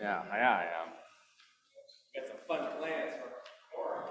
Yeah, I am. Got some fun plans for tomorrow.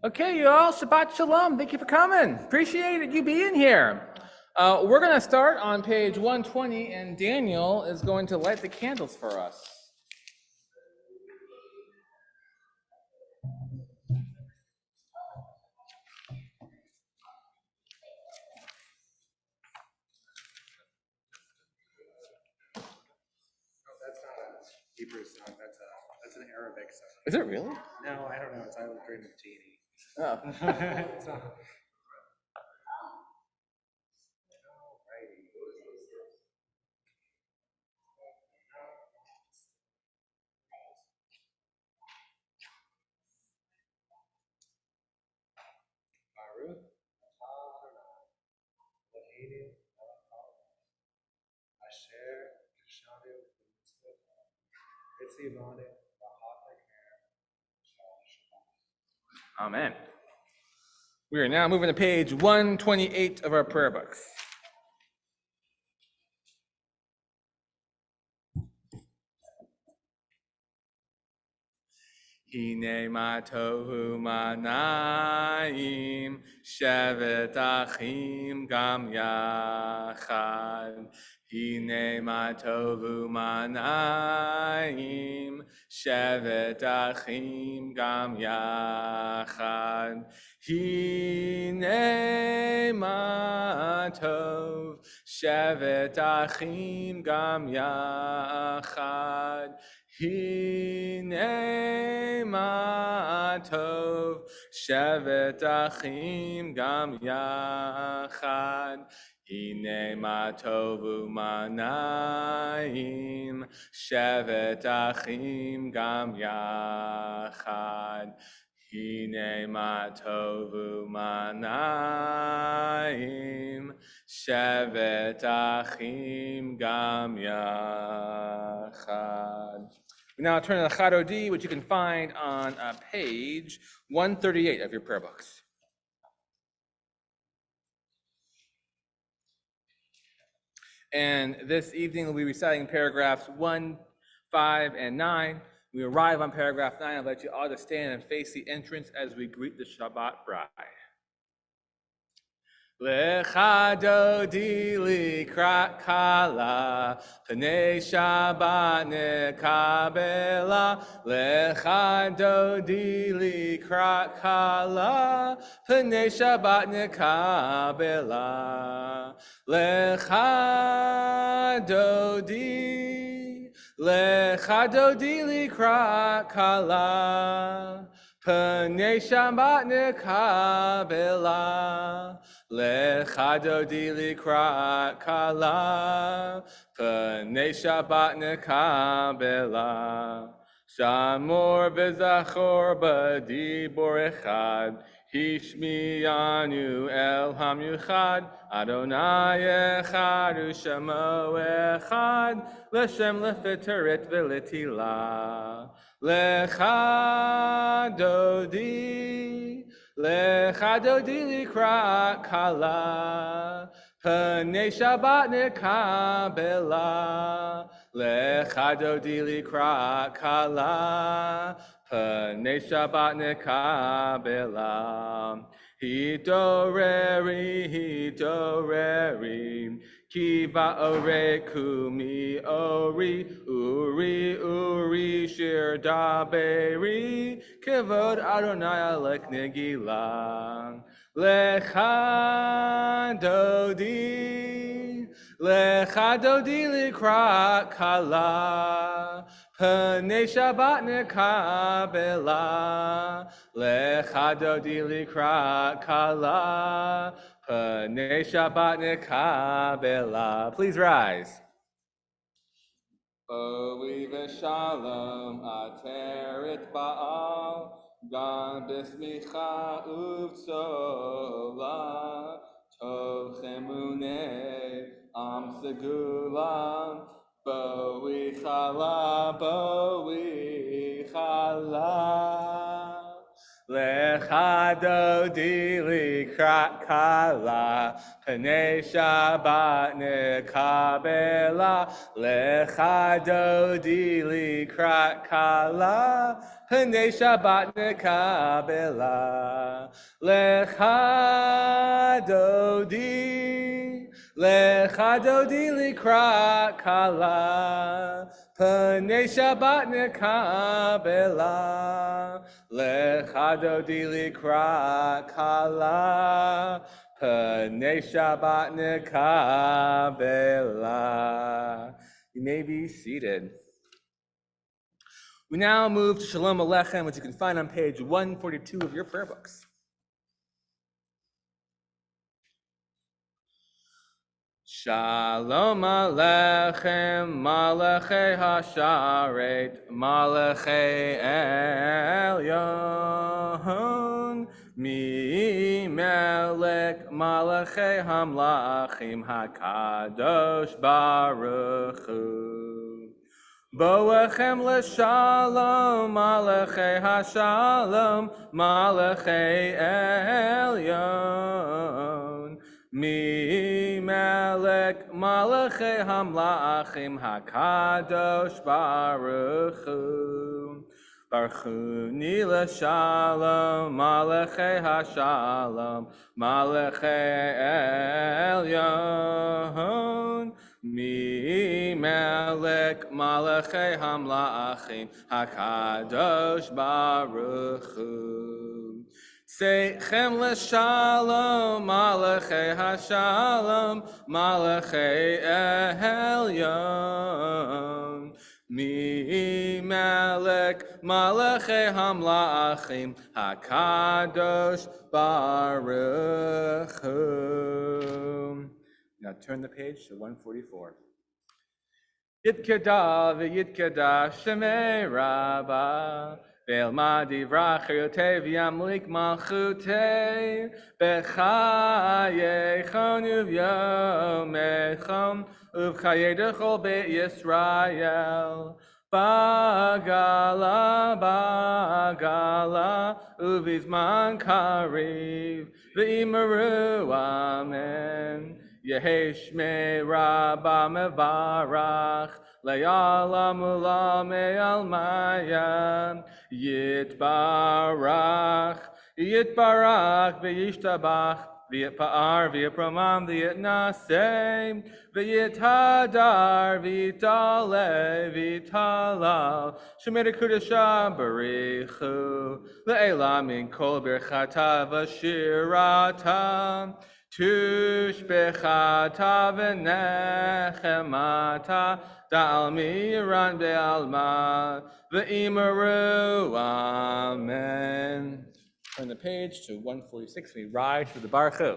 Okay, you all, Shabbat Shalom. Thank you for coming. Appreciate it, you being here. We're going to start on page 120, and Daniel is going to light the candles for us. That's not a Hebrew song. That's an Arabic song. Is it really? No, I don't know. It's I Will Dream of Jeannie. Oh. It's not. Baruch Elohim Asher Kishanu Mitzvot Amen. We are now moving to page 128 of our prayer books. Hine ma tohu manaim shevet achim gam yachad. Hine ma tohu manaim shevet achim gam yachad. Hine ma tov shevet achim gam yachad. Hine ma tov shevet achim gam yachad. Hine ma tovu manaim shevet achim gam yachad. Hine ma tovu manaim shevet achim gam yachad. We now turn to the Chadodi, which you can find on page 138 of your prayer books. And this evening we'll be reciting paragraphs 1, 5, and 9. We arrive on paragraph 9. I'll let you all to stand and face the entrance as we greet the Shabbat bride. Lecha dodi likrat kala, pnei Shabbat nekabela. Lecha dodi likrat kala, pnei Shabbat nekabela. Lecha dodi likrat kala, pnei Shabbat nekabela. Lecha dodi likrat kala, pnei Shabbat nekabela. Shamor v'zachor b'dibor echad, hishmiyanu el hamyuchad. Adonai echad u'shemo echad, l'shem lefeteret v'letila. Lecha dodi Lecha dodi likra kala, Panei Shabbat nekabela. Lecha dodi likra kala, Panei Shabbat nekabela. Hidoreri, Kiva ore kumi ori, uri shir daberi, Kavod Adonai alek negilah. Lecha dodi likra kala, Panei Shabbat nekabela. Lecha dodi likra kala, Panei Shabbat nekabela. Please rise. Ovi v'shalom ateret ba'al, Gam b'smicha uvtzola, Tov chemune am segula, Bo'i chala. Lecha dodi likra kala, Panei Shabbat nekabela. Lecha dodi likra kala, Panei Shabbat nekabela. Lecha dodi likra kala, Panei Shabbat nekabela. Lecha dodi likra kala, Panei Shabbat nekabela. You may be seated. We now move to Shalom Aleichem, which you can find on page 142 of your prayer books. Shalom Aleichem, Malachei Hasharet, Malachei Elyon, Mi Melech, Malachei Hamlachim, HaKadosh Baruch Hu. Boachem l'shalom, Malachei Hashalom, Malachei Elyon. Mi melech malachei hamlachim hakadosh baruch hu. Baruch hu ni l'shalom, malachei hashalom, malachei elyon. Mi melech malachei hamlachim hakadosh baruch hu. Seichem l'shalom, malachei hashalom, malachei elyon. Mi melech malachei hamlachim, hakadosh baruch hu. Now turn the page to 144. Yitkada v'yitkada shemei Rabbah, Ve'elma divrach yotev yamlik malchutei, B'chayechon uv'yomechon, Uv'chayei dechol Beit Yisrael. Bagala, uv'izman kariv, V'imaru amen. Yehesh me Rabba mevarach, Le'alam ulam me'almaya, Yitbarach, V'yishtabach, V'yitpa'ar, V'yipromam, V'yitnaseh, V'yithadar, V'yitale, V'yitalal, Shemer Kudasha Barichu, Le'elam min kol birchata v'shirata, Tushbechata v'nechemata, Da'al miran be'alma, V'imaru, amen. Turn the page to 146, we rise to the Baruch Hu.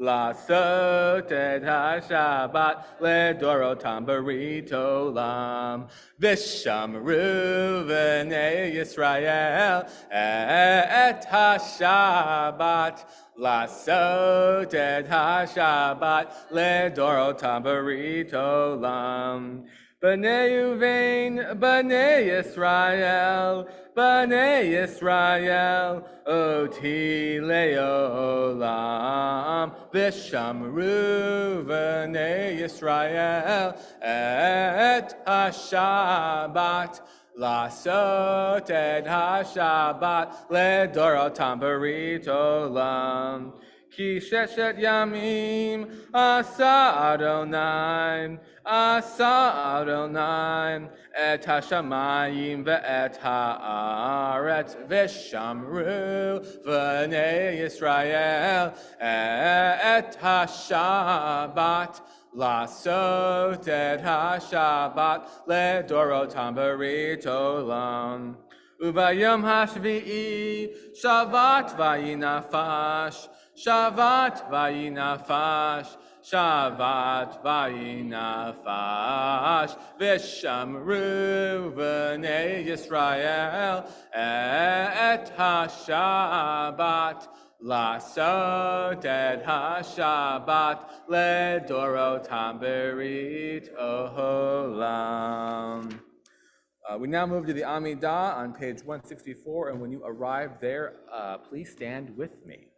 Lasot et ha-Shabbat ledorotam berit olam. V'shamru v'nei Yisrael et ha-Shabbat. Lasot et ha-Shabbat ledorotam berit olam. B'nei Uvein, B'nei Yisrael, B'nei Yisrael, Oti leolam, V'shamru B'nei Yisrael, et ha-Shabbat, Lasot et ha-Shabbat, ledorotam berit olam. Ki sheshet yamim asa Adonai, asa Adonai, et hashamayim ve'et haaretz v'shamru v'nei Yisrael, et hashabat, lasot et hashabat ledorotam berit olam. Uvayom hashvi'i shavat vayinafash, shavat vayinafash, shavat vayinafash, v'shamru v'nei Yisrael et hashabat, lasot et hashabat ledorotam berit olam. We now move to the Amidah on page 164, and when you arrive there, please stand with me.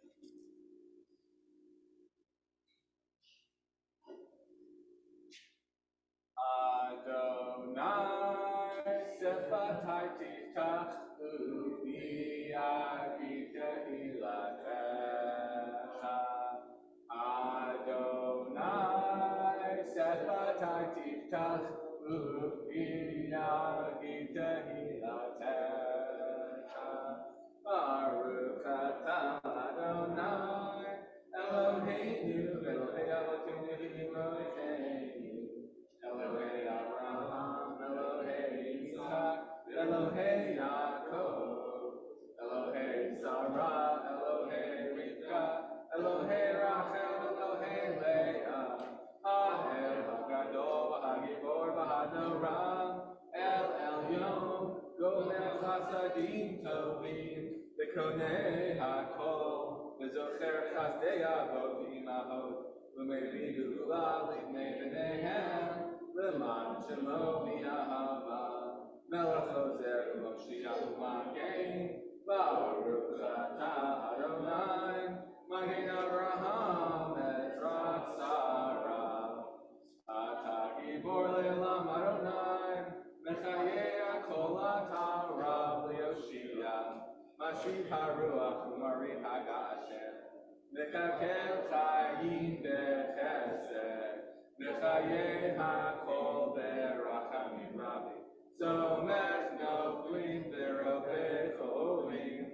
Adonai sefatai tiftach u'mi'agita ilatecha. Adonai sefatai tiftach u'mi'agita ilatecha. Baruch atah Adonai Eloheinu Elohei Avotinu Eloheinu Elohei Abraham, Elohei Yitzhak, Elohei Yaakov, Elohei Sarah, Elohei Rivka, Elohei Rachel, Elohei Leah, Ha'el Hagadol, Hagibor, V'Hanora, El Elyon, Gomer Chasadim Tovim, V'Konei Hakol, V'Zocher Chasdei Avot Imahot, V'Mevin Gula L'Ibnei B'neihem, L'man Shelo Mi'ahava, Melech Hozer U'Moshiach U'Magen, Baruch atah Adonai, Magen Avraham Ezrat Sarah, Atah Gibor Le'olam Adonai, Mechayeh Kol Atah L'Yoshia, Mashib HaRuach U'Marib HaGashem, Mekakel Chayim B'Chesed, Mechayeh HaKol B'Rachamim Rabbi, Somech Noflim V'Rovei Cholim,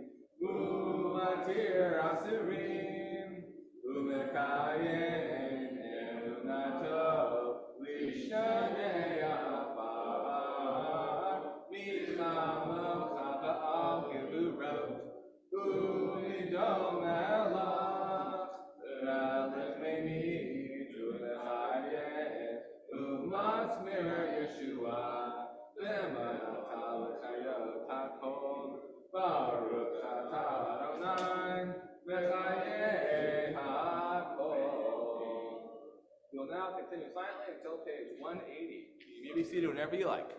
U'Matir Asurim, U'Mekayem Emunato, Lishanei Afar, Michamocha Ba'al Geburot, U'Midom Elach, Melech Meimid, U'Mechayeh, U'Masmir Yeshua, V'Manata L'Chayot HaKol, Baruch atah Adonai, Mechayeh HaKol. We'll now continue silently until page 180. You may be seated whenever you like.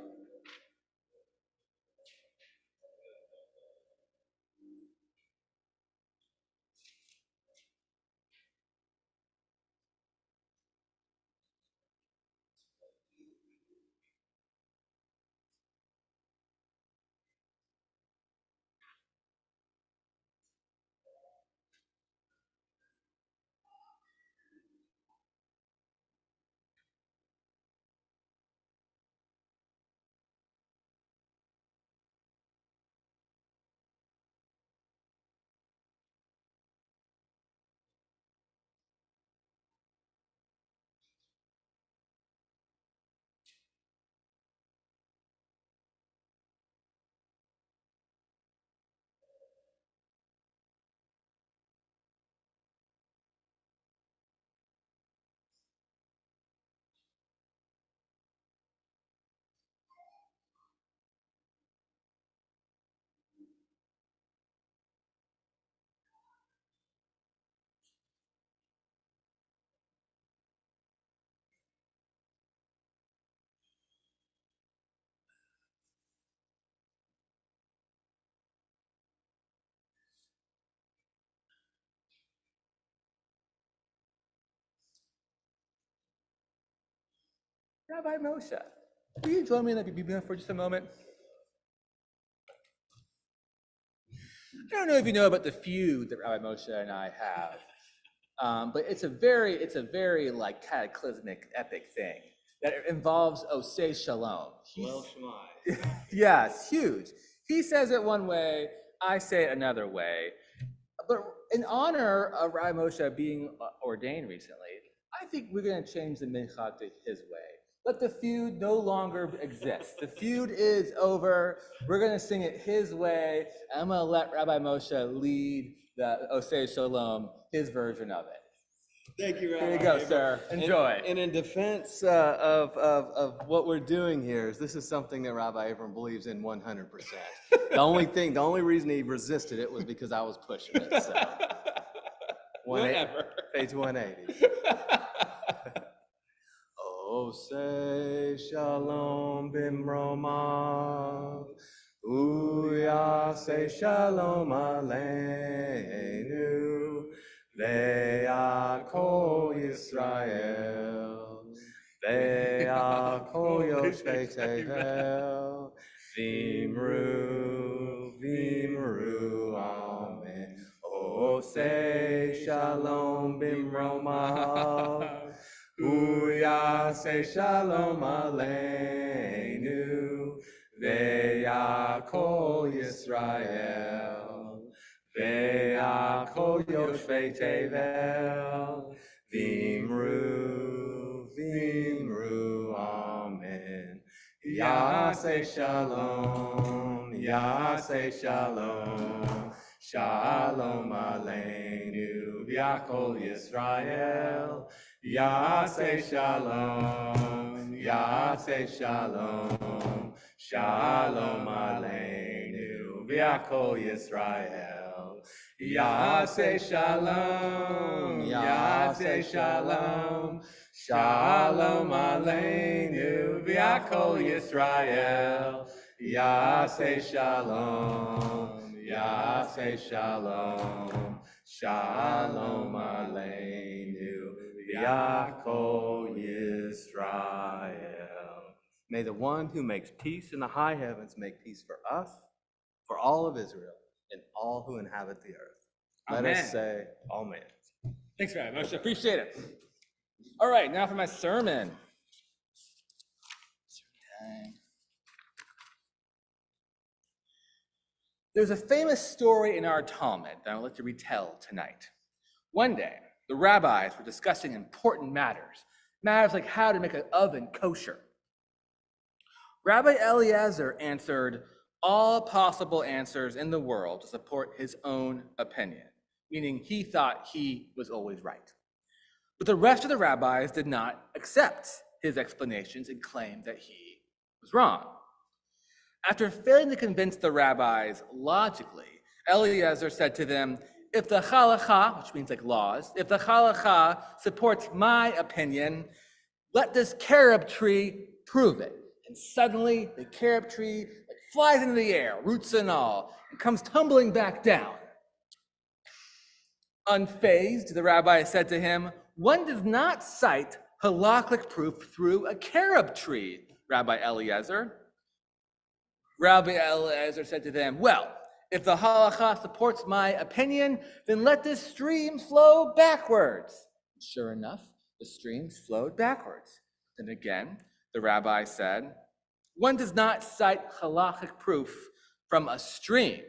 Rabbi Moshe, will you join me in the Biblia for just a moment? I don't know if you know about the feud that Rabbi Moshe and I have, but it's a very like cataclysmic, epic thing that involves Osei Shalom. Well, Shemai. Yes, huge. He says it one way, I say it another way. But in honor of Rabbi Moshe being ordained recently, I think we're going to change the minhag to his way. Let the feud no longer exist. The feud is over. We're going to sing it his way. And I'm going to let Rabbi Moshe lead the Osei Shalom, his version of it. Thank you, Rabbi. Here you go, sir. Enjoy. And in defense of what we're doing here, is this is something that Rabbi Abram believes in 100%. The only reason he resisted it was because I was pushing it. So. Whatever. Page 180. Oh, say shalom bimroma. Uya say shalom aleinu. Ve'akol Yisrael, ve'akol Yoshvei Tevel, v'imru, amen. Oh, say shalom bimroma, uya say shalom aleinu, ve'akol Yisrael. Ve'akol Yoshvei Tevel, v'imru, amen. Yaseh shalom, shalom aleinu, v'akol Yisrael. Yaseh shalom, shalom aleinu, v'akol Yisrael. Yaseh shalom, shalom aleinu, v'akol Yisrael. Yaseh shalom, shalom aleinu, v'akol Yisrael. May the one who makes peace in the high heavens make peace for us, for all of Israel, and all who inhabit the earth. Let Amen. us say, amen. Thanks, Rabbi Moshe. Appreciate it. All right, now for my sermon. There's a famous story in our Talmud that I'd like to retell tonight. One day, the rabbis were discussing important matters like how to make an oven kosher. Rabbi Eliezer answered all possible answers in the world to support his own opinion, meaning he thought he was always right. But the rest of the rabbis did not accept his explanations and claimed that he was wrong. After failing to convince the rabbis logically, Eliezer said to them, if the halakha, which means like laws, if the halakha supports my opinion, let this carob tree prove it. And suddenly the carob tree flies into the air, roots and all, and comes tumbling back down. Unfazed, the rabbi said to him, one does not cite halakhic proof through a carob tree, Rabbi Eliezer. Rabbi Eliezer said to them, well, if the halakha supports my opinion, then let this stream flow backwards. Sure enough, the streams flowed backwards. Then again, the rabbi said, one does not cite halakhic proof from a stream.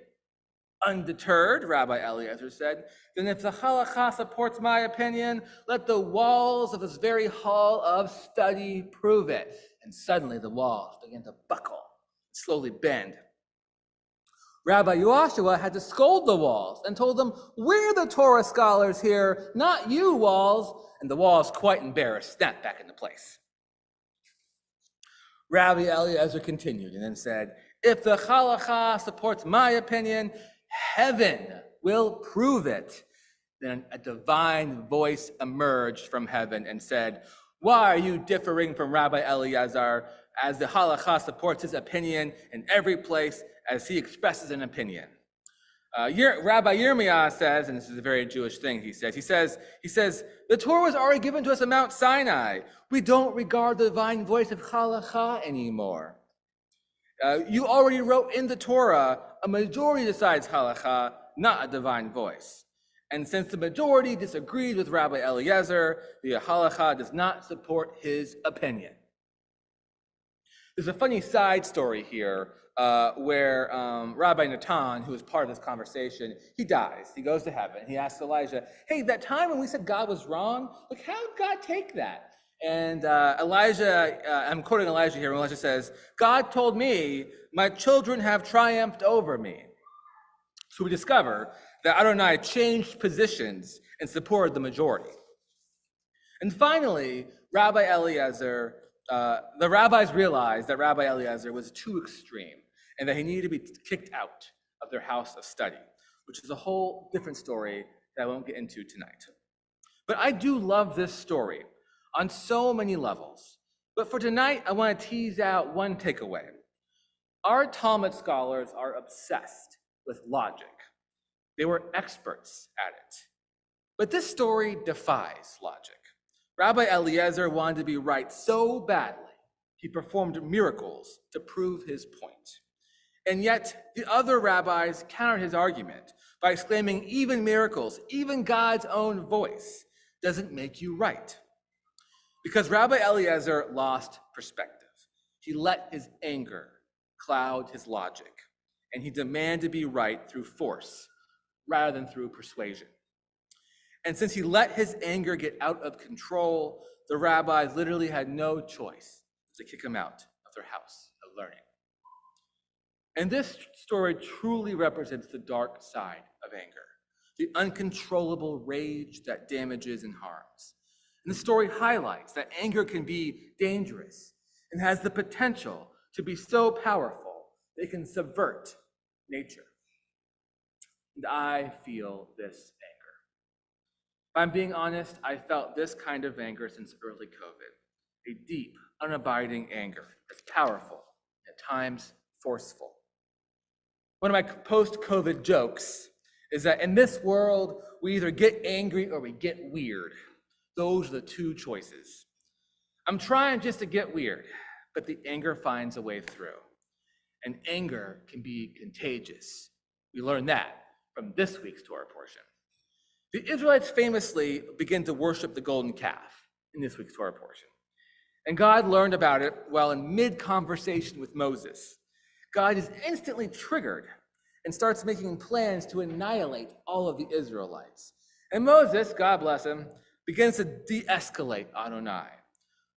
Undeterred, Rabbi Eliezer said, then if the halakha supports my opinion, let the walls of this very hall of study prove it. And suddenly the walls began to buckle, slowly bend. Rabbi Yoshua had to scold the walls and told them, we're the Torah scholars here, not you, walls. And the walls, quite embarrassed, snapped back into place. Rabbi Eliezer continued and then said, if the halakha supports my opinion, heaven will prove it. Then a divine voice emerged from heaven and said, why are you differing from Rabbi Eliezer, as the halakha supports his opinion in every place as he expresses an opinion? Rabbi Yirmiyah says, and this is a very Jewish thing, he says, the Torah was already given to us at Mount Sinai. We don't regard the divine voice of halakha anymore. You already wrote in the Torah, a majority decides halakha, not a divine voice. And since the majority disagreed with Rabbi Eliezer, the halakha does not support his opinion. There's a funny side story here where Rabbi Natan, who is part of this conversation, he dies. He goes to heaven. He asks Elijah, hey, that time when we said God was wrong, like, how did God take that? And Elijah, I'm quoting Elijah here, when Elijah says, God told me, my children have triumphed over me. So we discover that Adonai changed positions and supported the majority. And finally, Rabbi Eliezer, the rabbis realized that Rabbi Eliezer was too extreme and that he needed to be kicked out of their house of study, which is a whole different story that I won't get into tonight. But I do love this story on so many levels. But for tonight, I want to tease out one takeaway. Our Talmud scholars are obsessed with logic. They were experts at it. But this story defies logic. Rabbi Eliezer wanted to be right so badly, he performed miracles to prove his point. And yet, the other rabbis countered his argument by exclaiming, even miracles, even God's own voice, doesn't make you right. Because Rabbi Eliezer lost perspective. He let his anger cloud his logic, and he demanded to be right through force rather than through persuasion. And since he let his anger get out of control, the rabbis literally had no choice to kick him out of their house of learning. And this story truly represents the dark side of anger, the uncontrollable rage that damages and harms. And the story highlights that anger can be dangerous and has the potential to be so powerful that it can subvert nature. And I feel this anger. If I'm being honest, I felt this kind of anger since early COVID, a deep, unabiding anger that's powerful, at times forceful. One of my post-COVID jokes is that in this world, we either get angry or we get weird. Those are the two choices. I'm trying just to get weird, but the anger finds a way through. And anger can be contagious. We learn that from this week's Torah portion. The Israelites famously begin to worship the golden calf in this week's Torah portion. And God learned about it while in mid-conversation with Moses. God is instantly triggered and starts making plans to annihilate all of the Israelites. And Moses, God bless him, begins to de-escalate Adonai.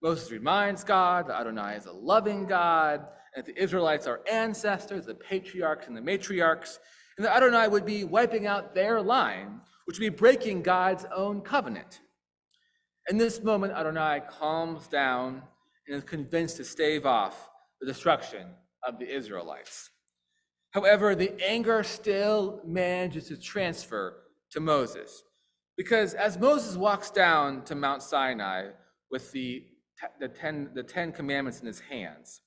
Moses reminds God that Adonai is a loving God, and that the Israelites are ancestors, the patriarchs and the matriarchs, and that Adonai would be wiping out their line, which would be breaking God's own covenant. In this moment, Adonai calms down and is convinced to stave off the destruction of the Israelites. However, the anger still manages to transfer to Moses, because as Moses walks down to Mount Sinai with the Ten Commandments in his hands,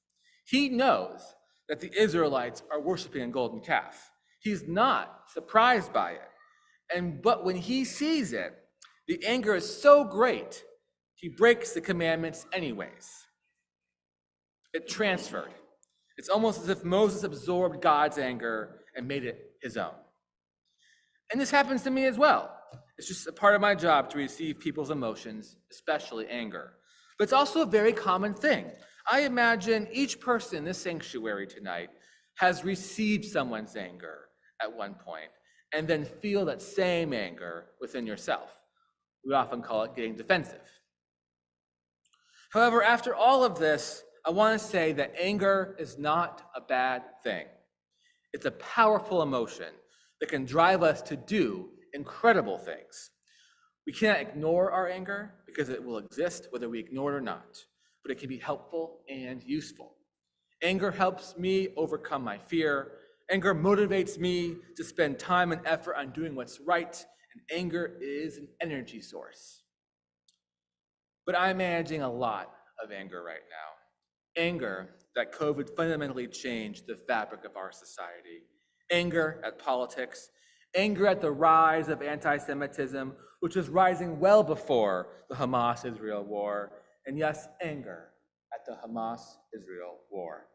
he knows that the Israelites are worshiping a golden calf. He's not surprised by it. But when he sees it, the anger is so great, he breaks the commandments anyways. It transferred. It's almost as if Moses absorbed God's anger and made it his own. And this happens to me as well. It's just a part of my job to receive people's emotions, especially anger. But it's also a very common thing. I imagine each person in this sanctuary tonight has received someone's anger at one point, and then feel that same anger within yourself. We often call it getting defensive. However, after all of this, I want to say that anger is not a bad thing. It's a powerful emotion that can drive us to do incredible things. We cannot ignore our anger because it will exist whether we ignore it or not, but it can be helpful and useful. Anger helps me overcome my fear. Anger motivates me to spend time and effort on doing what's right, and anger is an energy source. But I'm managing a lot of anger right now. Anger that COVID fundamentally changed the fabric of our society. anger at politics, anger at the rise of anti-Semitism, which was rising well before the Hamas-Israel war, and yes, anger at the Hamas-Israel war.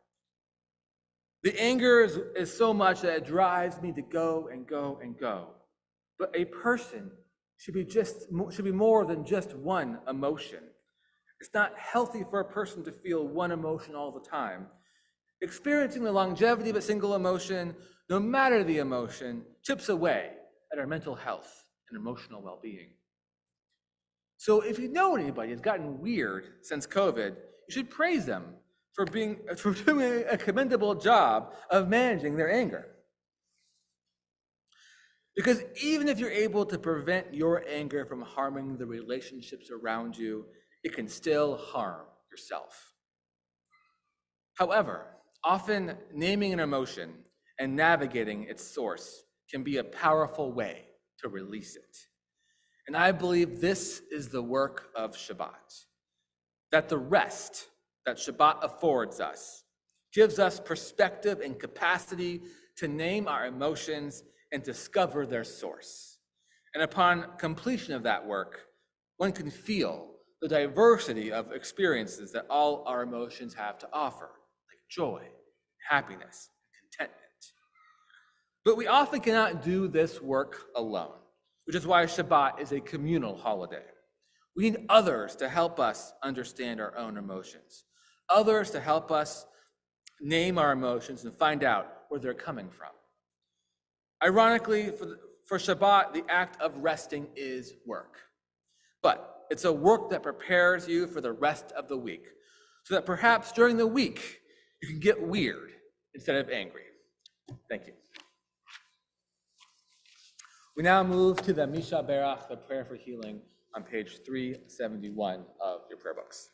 The anger is so much that it drives me to go and go and go. But a person should be more than just one emotion. It's not healthy for a person to feel one emotion all the time. Experiencing the longevity of a single emotion, no matter the emotion, chips away at our mental health and emotional well-being. So if you know anybody who's gotten weird since COVID, you should praise them for doing a commendable job of managing their anger. Because even if you're able to prevent your anger from harming the relationships around you, it can still harm yourself. However, often naming an emotion and navigating its source can be a powerful way to release it. And I believe this is the work of Shabbat, that the rest that Shabbat affords us gives us perspective and capacity to name our emotions and discover their source. And upon completion of that work, one can feel the diversity of experiences that all our emotions have to offer, like joy, happiness, and contentment. But we often cannot do this work alone, which is why Shabbat is a communal holiday. We need others to help us understand our own emotions, others to help us name our emotions and find out where they're coming from. Ironically, for Shabbat, the act of resting is work. But it's a work that prepares you for the rest of the week, so that perhaps during the week, you can get weird instead of angry. Thank you. We now move to the Misha Berach, the prayer for healing, on page 371 of your prayer books.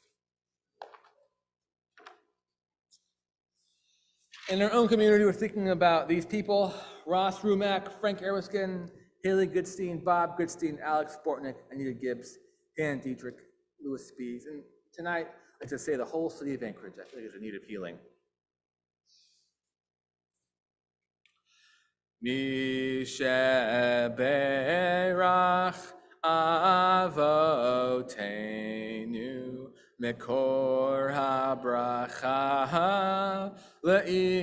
In our own community, we're thinking about these people: Ross Rumack, Frank Erwiskin, Haley Goodstein, Bob Goodstein, Alex Bortnick, Anita Gibbs, Dan Dietrich, Louis Spees. And tonight, I'd like to say the whole city of Anchorage, I feel like is in need of healing. Misheberach Avotenu Mekor habracha leimotenu.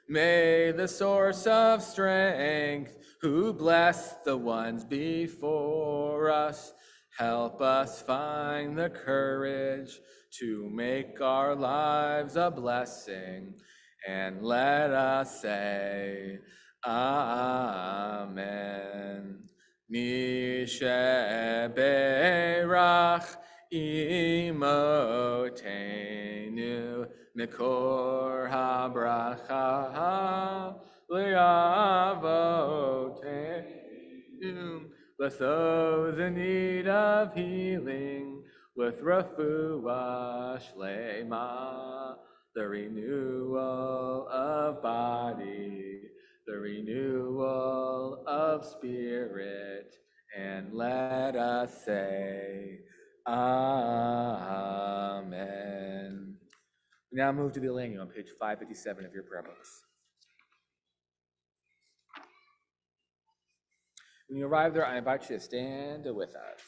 May the source of strength, who blessed the ones before us, help us find the courage to make our lives a blessing. And let us say, Amen. Misheberach imotenu mikor habracha le'avotenu. Bless those in need of healing with refuah shlema, the renewal of body, the renewal of spirit, and let us say, Amen. We now move to the Eleni on page 557 of your prayer books. When you arrive there, I invite you to stand with us.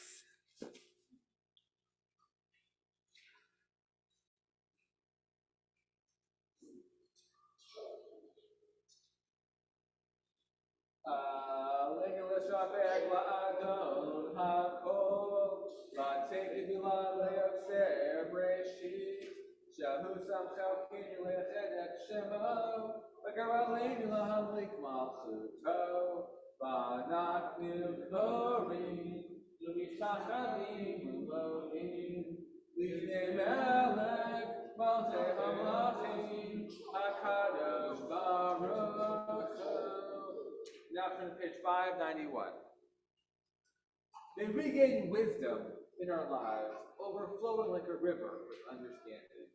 Now turn to page 591. May we gain wisdom in our lives, overflowing like a river with understanding.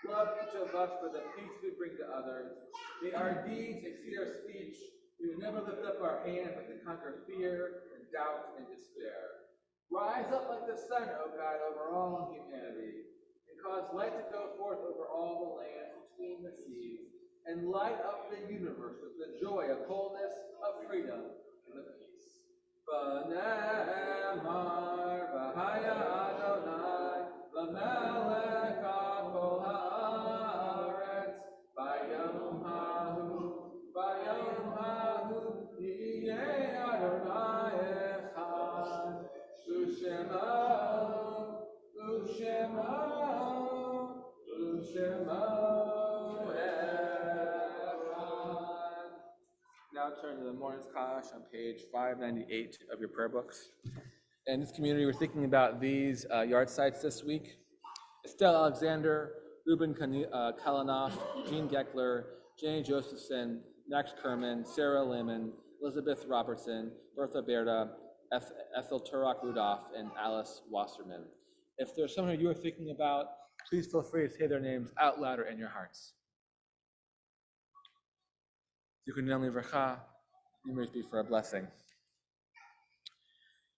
Love each of us for the peace we bring to others. May our deeds exceed our speech. We will never lift up our hands but to conquer fear and doubt and despair. Rise up like the sun, O God, over all humanity, and cause light to go forth over all the lands between the seas. and light up the universe with the joy of wholeness, of freedom, and of peace. V'ne'emar v'haya Adonai l'melech kol haaretz v'yom hahu yiyeh Adonai echad u'shemo echad. Now turn to the morning's Kaddish on page 598 of your prayer books. In this community, we're thinking about these yard sites this week. Estelle Alexander, Ruben Kalanoff, Jean Geckler, Jane Josephson, Max Kerman, Sarah Lehman, Elizabeth Robertson, Bertha Berda, Ethel Turok Rudolph, and Alice Wasserman. If there's someone who you are thinking about, please feel free to say their names out loud or in your hearts. Zichronem livracha, you may be for a blessing.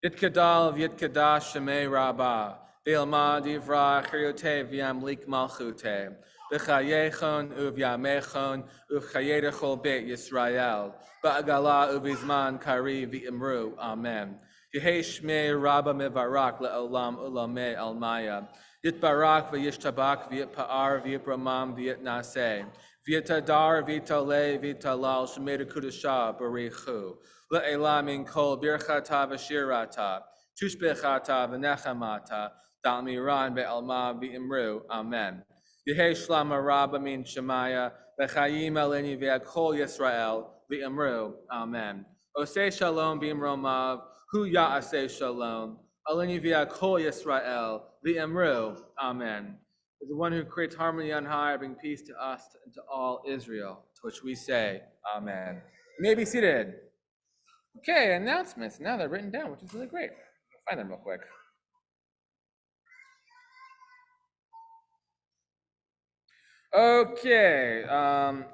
Yitkadal v'yitkadash shemei rabba, v'ilma divra chiryote v'yamlik malchute, v'chayechon u'vyamechon u'chayedechol beit Yisrael, ba'agala u'vizman kari v'imru, amen. Yehei shmei rabba mevarak le'olam u'lamei almaya, yitbarak v'yishtabak v'yitpa'ar v'yipramam v'yitnaseh, v'yitadar v'yitale v'yitalal shemei kudasha barichu, Le'ela min kol birchata v'shirata, tushbechata v'nechamata, dalmiran ve'alma v'imru, amen. Yehei shlama rabba min shemaya, v'chayim aleni ve'akol Yisrael, v'imru, amen. Osei shalom b'imromav, hu ya'asei shalom, aleni ve'akol Yisrael, v'imru, amen. Is the one who creates harmony on high, bring peace to us and to all Israel, to which we say, amen. You may be seated. Okay, announcements. Now they're written down, which is really great. I'll find them real quick. Okay,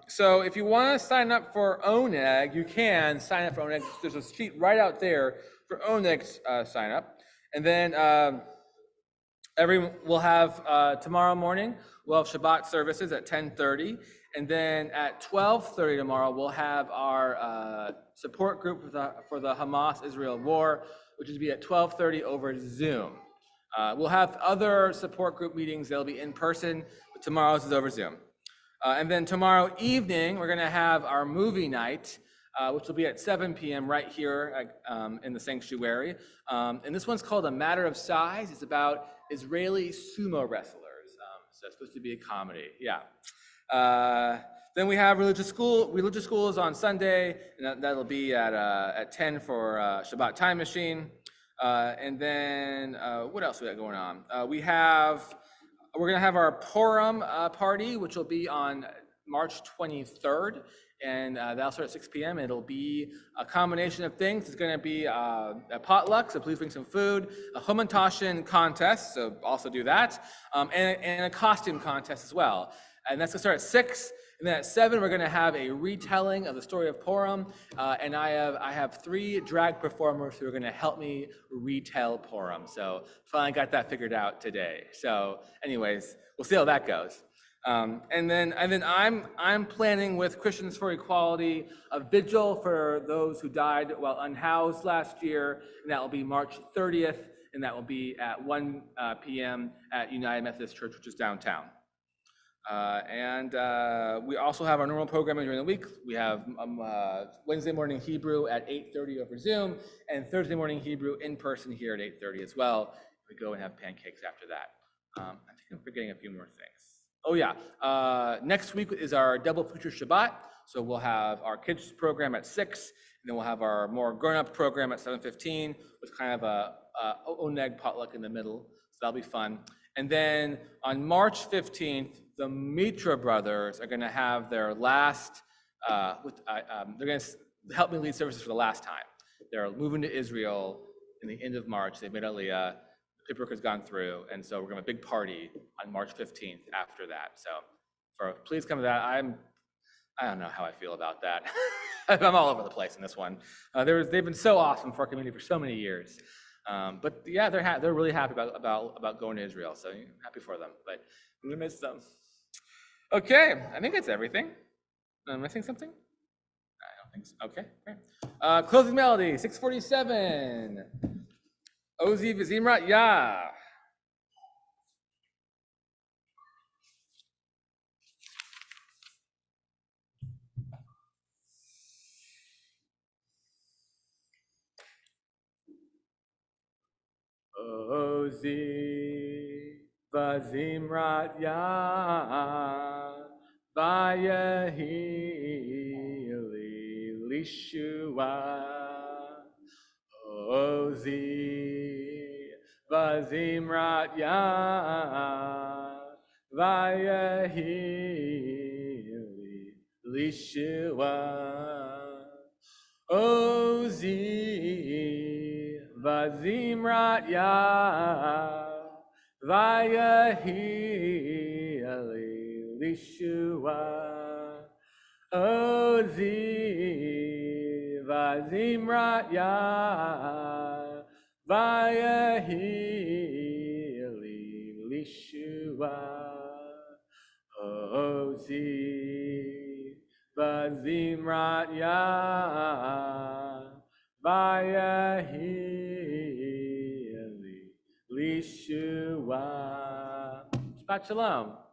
so if you want to sign up for Oneg, you can sign up for Oneg. There's a sheet right out there for Oneg's sign up. And then we'll have tomorrow morning, we'll have Shabbat services at 10:30. And then at 12:30 tomorrow, we'll have our support group for the Hamas-Israel war, which will be at 12:30 over Zoom. We'll have other support group meetings. They'll be in person, but tomorrow's is over Zoom. And then tomorrow evening, we're going to have our movie night, which will be at 7 p.m. right here in the sanctuary. And this one's called A Matter of Size. It's about Israeli sumo wrestlers. So it's supposed to be a comedy. Yeah. Then we have religious schools on Sunday, and that'll be at 10 for Shabbat Time Machine. And then what else we got going on? We're gonna have our Purim party, which will be on March 23rd, and that'll start at 6 p.m. It'll be a combination of things. It's gonna be a potluck, so please bring some food, a Humantashen contest, so also do that, and a costume contest as well. And that's gonna start at 6. And then at 7, we're gonna have a retelling of the story of Purim. And I have 3 drag performers who are gonna help me retell Purim. So finally got that figured out today. So anyways, we'll see how that goes. And then I'm planning with Christians for Equality a vigil for those who died while unhoused last year. And that will be March 30th. And that will be at 1 p.m. at United Methodist Church, which is downtown. And we also have our normal programming during the week. We have Wednesday morning Hebrew at 8:30 over Zoom, and Thursday morning Hebrew in person here at 8:30 as well. We go and have pancakes after that. I think I'm forgetting a few more things. Oh yeah, next week is our double feature Shabbat. So we'll have our kids program at 6, and then we'll have our more grown-up program at 7:15 with kind of a Oneg potluck in the middle. So that'll be fun. And then on March 15th, the Mitra brothers are going to have their last, they're going to help me lead services for the last time. They're moving to Israel in the end of March. They've made Aliyah, the paperwork has gone through, and so we're going to have a big party on March 15th after that. So please come to that. I don't know how I feel about that. I'm all over the place in this one. They've been so awesome for our community for so many years. But yeah, they're really happy about going to Israel. So I'm happy for them, but I'm gonna miss them. Okay, I think that's everything. Am I missing something? I don't think so. Okay, great. Closing melody, 647. Ozi Vizimrat Ya. Ozi Vazimrat Ya. Vayahi Lishua. Ozi Vazimrat Ya. Vayahi Lishua. Ozi Vazimrat Ya. Vayahi Lishua. Ozi Vazimrat Ya. Vayahi Lishua. Ozi Vazimrat Ya. Vayahi Lishua. Shabbat Shalom.